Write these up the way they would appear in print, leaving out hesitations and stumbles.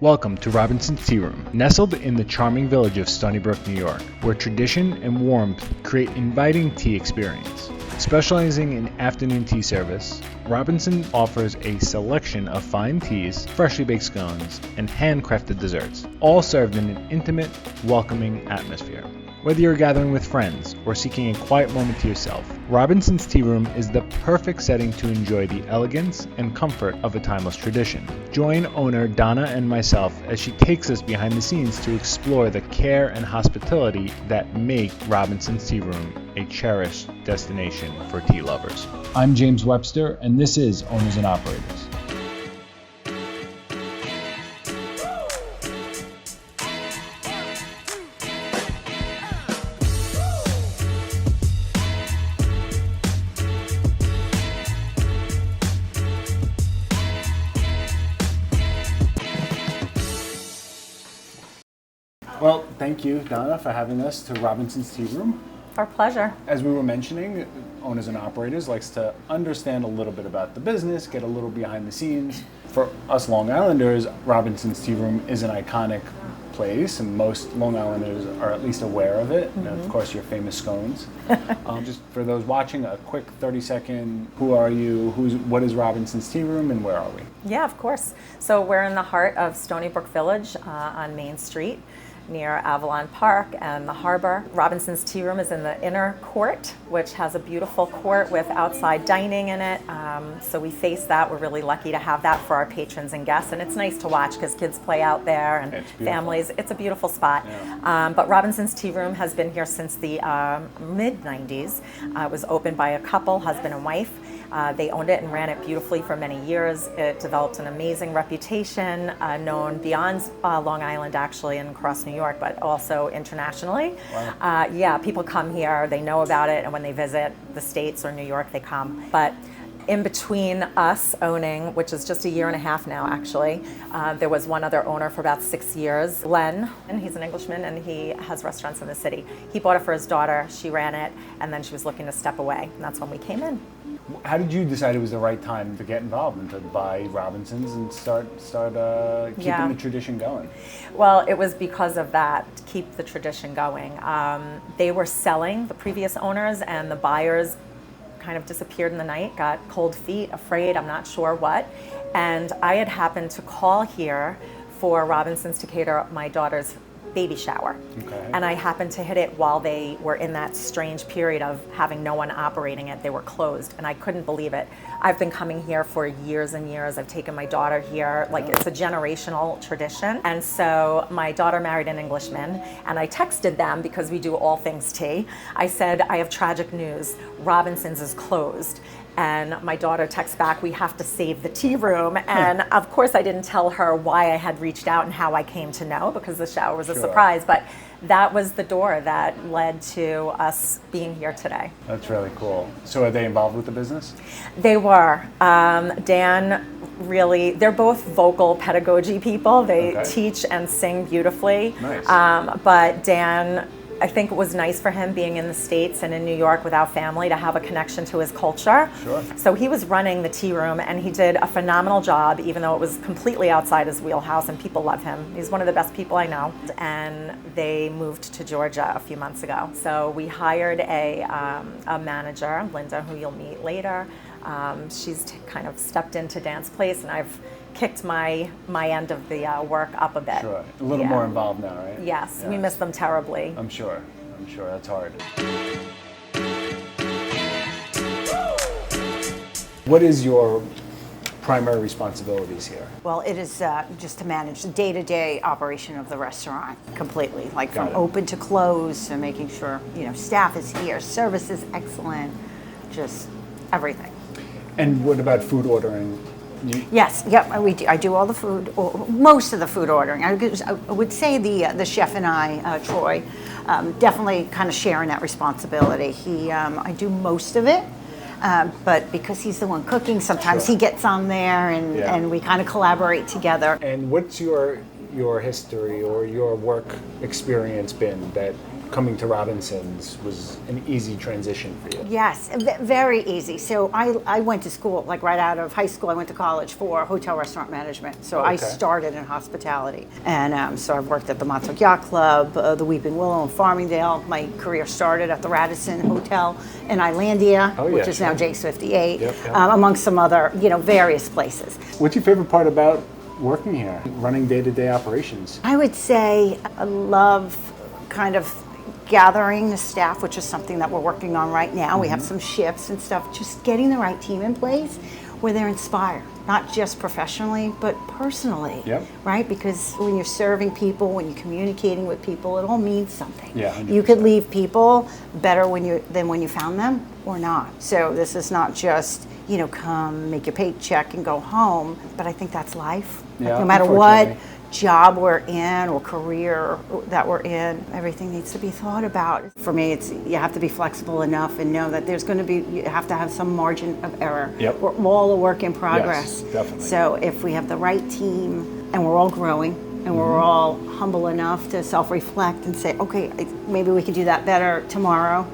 Welcome to Robinson's Tea Room, nestled in the charming village of Stony Brook, New York, where tradition and warmth create inviting tea experience. Specializing in afternoon tea service, Robinson offers a selection of fine teas, freshly baked scones, and handcrafted desserts, all served in an intimate, welcoming atmosphere. Whether you're gathering with friends or seeking a quiet moment to yourself, Robinson's Tea Room is the perfect setting to enjoy the elegance and comfort of a timeless tradition. Join owner Donna and myself as she takes us behind the scenes to explore the care and hospitality that make Robinson's Tea Room a cherished destination for tea lovers. I'm James Webster, and this is Owners and Operators. Well, thank you, Donna, for having us to Robinson's Tea Room. Our pleasure. As we were mentioning, Owners and Operators likes to understand a little bit about the business, get a little behind the scenes. For us Long Islanders, Robinson's Tea Room is an iconic place, and most Long Islanders are at least aware of it. Mm-hmm. And of course, your famous scones. Just for those watching, a quick 30-second, who are you, what is Robinson's Tea Room, and where are we? Yeah, of course. So we're in the heart of Stony Brook Village on Main Street, near Avalon Park and the harbor. Robinson's Tea Room is in the inner court, which has a beautiful court with outside dining in it. So we face that. We're really lucky to have that for our patrons and guests. And it's nice to watch because kids play out there and families. It's a beautiful spot. Yeah. But Robinson's Tea Room has been here since the mid-90s. It was opened by a couple, husband and wife. They owned it and ran it beautifully for many years. It developed an amazing reputation, known beyond Long Island actually and across New York, but also internationally. Wow. People come here, they know about it, and when they visit the States or New York, they come. But in between us owning, which is just a year and a half now actually, there was one other owner for about 6 years, Len, and he's an Englishman and he has restaurants in the city. He bought it for his daughter, she ran it, and then she was looking to step away, and that's when we came in. How did you decide it was the right time to get involved and to buy Robinson's and start keeping the tradition going? Well, it was because of that, to keep the tradition going. They were selling, the previous owners, and the buyers kind of disappeared in the night, got cold feet, afraid, I'm not sure what. And I had happened to call here for Robinson's to cater my daughter's baby shower. Okay. And I happened to hit it while they were in that strange period of having no one operating it. They were closed and I couldn't believe it. I've been coming here for years and years. I've taken my daughter here, like it's a generational tradition. And so my daughter married an Englishman and I texted them because we do all things tea. I said, I have tragic news, Robinson's is closed. And my daughter texts back, we have to save the tea room. And of course I didn't tell her why I had reached out and how I came to know because the shower was a surprise. But that was the door that led to us being here today. That's really cool. So are they involved with the business? They were. Dan really, they're both vocal pedagogy people. They teach and sing beautifully. Nice. But Dan, I think it was nice for him being in the States and in New York without family to have a connection to his culture. Sure. So he was running the tea room and he did a phenomenal job, even though it was completely outside his wheelhouse and people love him. He's one of the best people I know. And they moved to Georgia a few months ago. So we hired a manager, Linda, who you'll meet later. She's kind of stepped into Dan's place and I've kicked my end of the work up a bit. Sure, a little more involved now, right? Yes, we miss them terribly. I'm sure that's hard. What is your primary responsibilities here? Well, it is just to manage the day-to-day operation of the restaurant completely, like from open to close, to making sure staff is here, service is excellent, just everything. And what about food ordering? Yes, yep, we do. I do all the food, or most of the food ordering. I would say the chef and I, Troy, definitely kind of sharing that responsibility. I do most of it, but because he's the one cooking, sometimes he gets on there and we kind of collaborate together. And what's your history or your work experience been that coming to Robinson's was an easy transition for you. Yes, very easy. So I went to school, like right out of high school, I went to college for hotel restaurant management. So I started in hospitality. And so I've worked at the Montauk Yacht Club, the Weeping Willow in Farmingdale. My career started at the Radisson Hotel in Islandia, which is now Jake's 58, amongst some other, various places. What's your favorite part about working here, running day-to-day operations? I would say I love kind of gathering the staff, which is something that we're working on right now. We have some shifts and stuff, just getting the right team in place where they're inspired, not just professionally, but personally, right? Because when you're serving people, when you're communicating with people, it all means something. Yeah, you could leave people better than when you found them or not. So this is not just, come, make your paycheck and go home, but I think that's life. Yeah, no matter what job we're in or career that we're in, everything needs to be thought about. For me, it's you have to be flexible enough and know that you have to have some margin of error. We're all a work in progress. Yes, definitely. So if we have the right team and we're all growing and we're all humble enough to self-reflect and say, okay, maybe we can do that better tomorrow.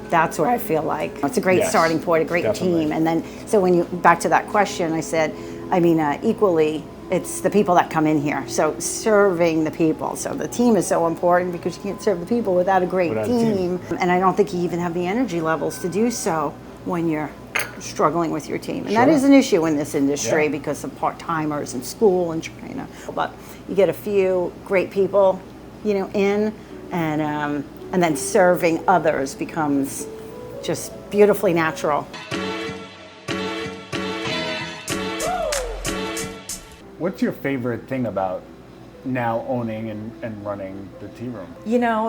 That's where I feel like it's a great starting point, a great team. And then, so back to that question, I said, equally, it's the people that come in here. So serving the people. So the team is so important because you can't serve the people without a great team. And I don't think you even have the energy levels to do so when you're struggling with your team. And that is an issue in this industry because of part-timers and school and China. But you get a few great people, in, and then serving others becomes just beautifully natural. What's your favorite thing about now owning and running the tea room?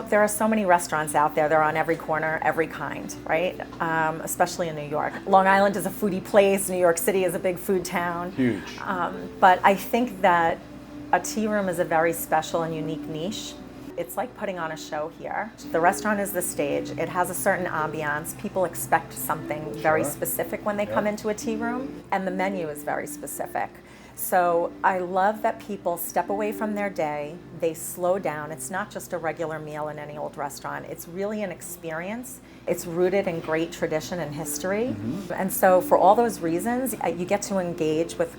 There are so many restaurants out there. They're on every corner, every kind, right? Especially in New York. Long Island is a foodie place. New York City is a big food town. Huge. But I think that a tea room is a very special and unique niche. It's like putting on a show here. The restaurant is the stage. It has a certain ambiance. People expect something very specific when they come into a tea room, and the menu is very specific. So I love that people step away from their day, they slow down. It's not just a regular meal in any old restaurant. It's really an experience. It's rooted in great tradition and history. And so for all those reasons, you get to engage with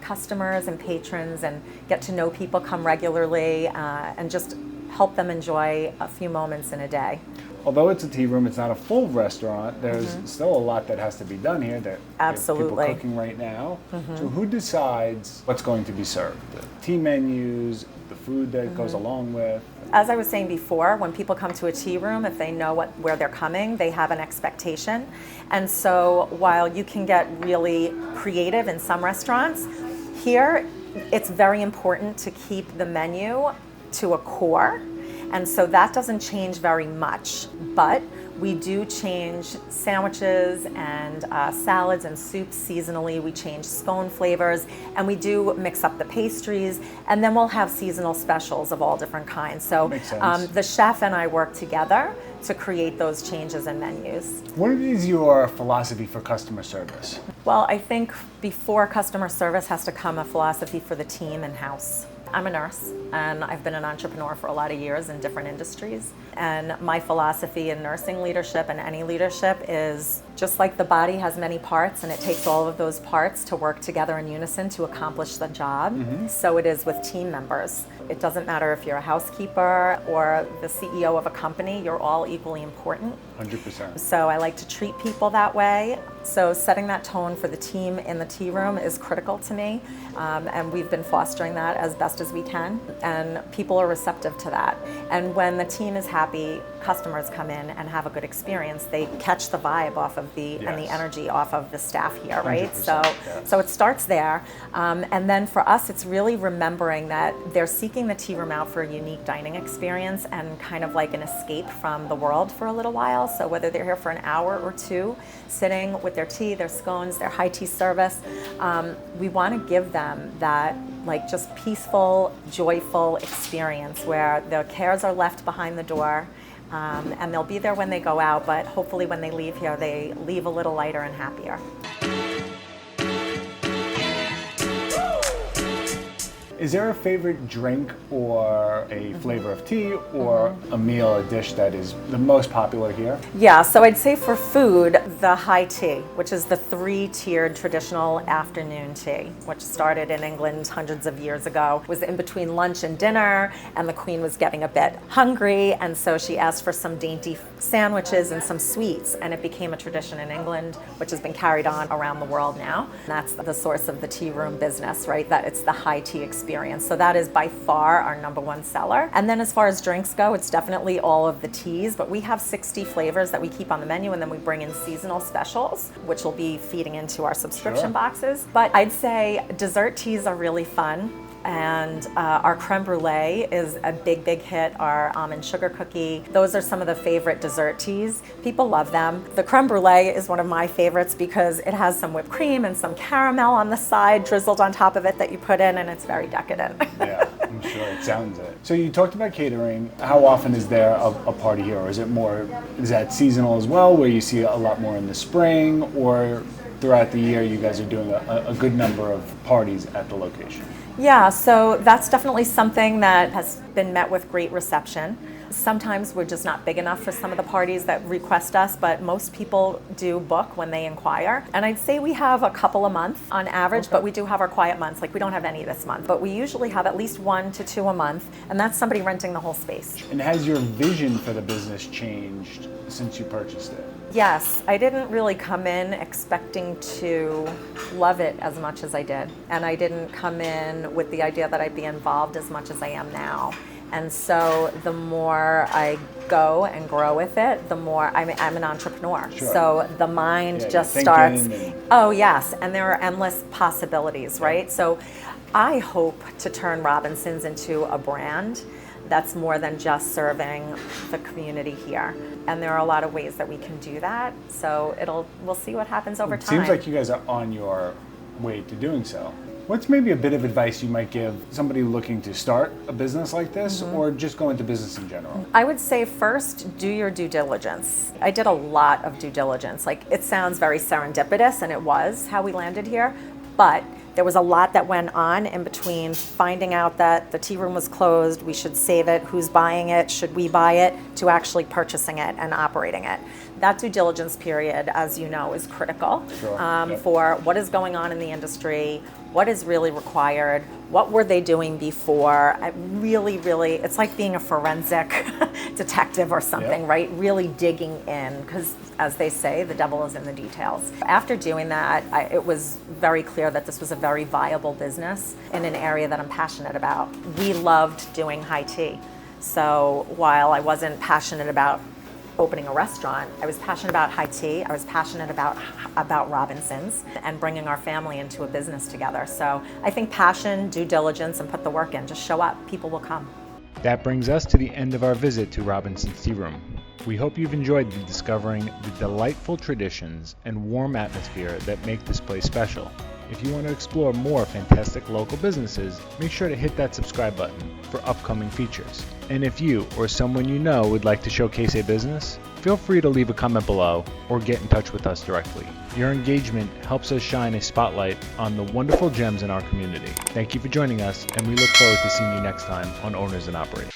customers and patrons and get to know people, come regularly, and just help them enjoy a few moments in a day. Although it's a tea room, it's not a full restaurant. There's still a lot that has to be done here. There are people cooking right now. So who decides what's going to be served? The tea menus, the food that goes along with? As I was saying before, when people come to a tea room, if they know where they're coming, they have an expectation. And so while you can get really creative in some restaurants, here it's very important to keep the menu to a core. And so that doesn't change very much, but we do change sandwiches and salads and soups seasonally. We change scone flavors, and we do mix up the pastries, and then we'll have seasonal specials of all different kinds. So the chef and I work together to create those changes in menus. What is your philosophy for customer service? Well, I think before customer service has to come a philosophy for the team in-house. I'm a nurse, and I've been an entrepreneur for a lot of years in different industries. And my philosophy in nursing leadership and any leadership is just like the body has many parts, and it takes all of those parts to work together in unison to accomplish the job. So it is with team members. It doesn't matter if you're a housekeeper or the CEO of a company, you're all equally important. 100%. So I like to treat people that way. So setting that tone for the team in the tea room is critical to me, and we've been fostering that as best as we can, and people are receptive to that. And when the team is happy, customers come in and have a good experience. They catch the vibe off of and the energy off of the staff here, right? So it starts there, and then for us, it's really remembering that they're seeking the tea room out for a unique dining experience and kind of like an escape from the world for a little while. So whether they're here for an hour or two, sitting with their tea, their scones, their high tea service, we want to give them that like just peaceful, joyful experience where their cares are left behind the door, and they'll be there when they go out, but hopefully when they leave here, they leave a little lighter and happier. Is there a favorite drink or a flavor of tea or a meal, a dish that is the most popular here? Yeah, so I'd say for food, the high tea, which is the 3-tiered traditional afternoon tea, which started in England hundreds of years ago, was in between lunch and dinner, and the Queen was getting a bit hungry, and so she asked for some dainty sandwiches and some sweets, and it became a tradition in England, which has been carried on around the world now. And that's the source of the tea room business, right? That it's the high tea experience. So that is by far our #1 seller. And then as far as drinks go, it's definitely all of the teas, but we have 60 flavors that we keep on the menu, and then we bring in seasonal specials, which will be feeding into our subscription boxes. But I'd say dessert teas are really fun. And our creme brulee is a big, big hit, our almond sugar cookie. Those are some of the favorite dessert teas. People love them. The creme brulee is one of my favorites because it has some whipped cream and some caramel on the side drizzled on top of it that you put in, and it's very decadent. Yeah, I'm sure it sounds it. So you talked about catering. How often is there a party here, or is that seasonal as well, where you see a lot more in the spring, or throughout the year you guys are doing a good number of parties at the location? Yeah, so that's definitely something that has been met with great reception. Sometimes we're just not big enough for some of the parties that request us, but most people do book when they inquire. And I'd say we have a couple a month on average, but we do have our quiet months. Like, we don't have any this month, but we usually have at least 1 to 2 a month, and that's somebody renting the whole space. And has your vision for the business changed since you purchased it? Yes, I didn't really come in expecting to love it as much as I did. And I didn't come in with the idea that I'd be involved as much as I am now. And so the more I go and grow with it, the more I'm an entrepreneur. Sure. So the mind just you're starts. thinking Oh, yes. And there are endless possibilities, right? So I hope to turn Robinson's into a brand that's more than just serving the community here. And there are a lot of ways that we can do that. So we'll see what happens over time. Seems like you guys are on your way to doing so. What's maybe a bit of advice you might give somebody looking to start a business like this, or just go into business in general? I would say first, do your due diligence. I did a lot of due diligence. Like, it sounds very serendipitous, and it was how we landed here, but there was a lot that went on in between finding out that the tea room was closed, we should save it, who's buying it, should we buy it, to actually purchasing it and operating it. That due diligence period, as you know, is critical for what is going on in the industry, what is really required, what were they doing before. It's like being a forensic detective or something, right? Really digging in, because as they say, the devil is in the details. After doing that, it was very clear that this was a very viable business in an area that I'm passionate about. We loved doing high tea. So while I wasn't passionate about opening a restaurant, I was passionate about high tea. I was passionate about Robinson's and bringing our family into a business together. So I think passion, due diligence, and put the work in. Just show up. People will come. That brings us to the end of our visit to Robinson's Tea Room. We hope you've enjoyed discovering the delightful traditions and warm atmosphere that make this place special. If you want to explore more fantastic local businesses, make sure to hit that subscribe button for upcoming features. And if you or someone you know would like to showcase a business, feel free to leave a comment below or get in touch with us directly. Your engagement helps us shine a spotlight on the wonderful gems in our community. Thank you for joining us, and we look forward to seeing you next time on Owners in Operation.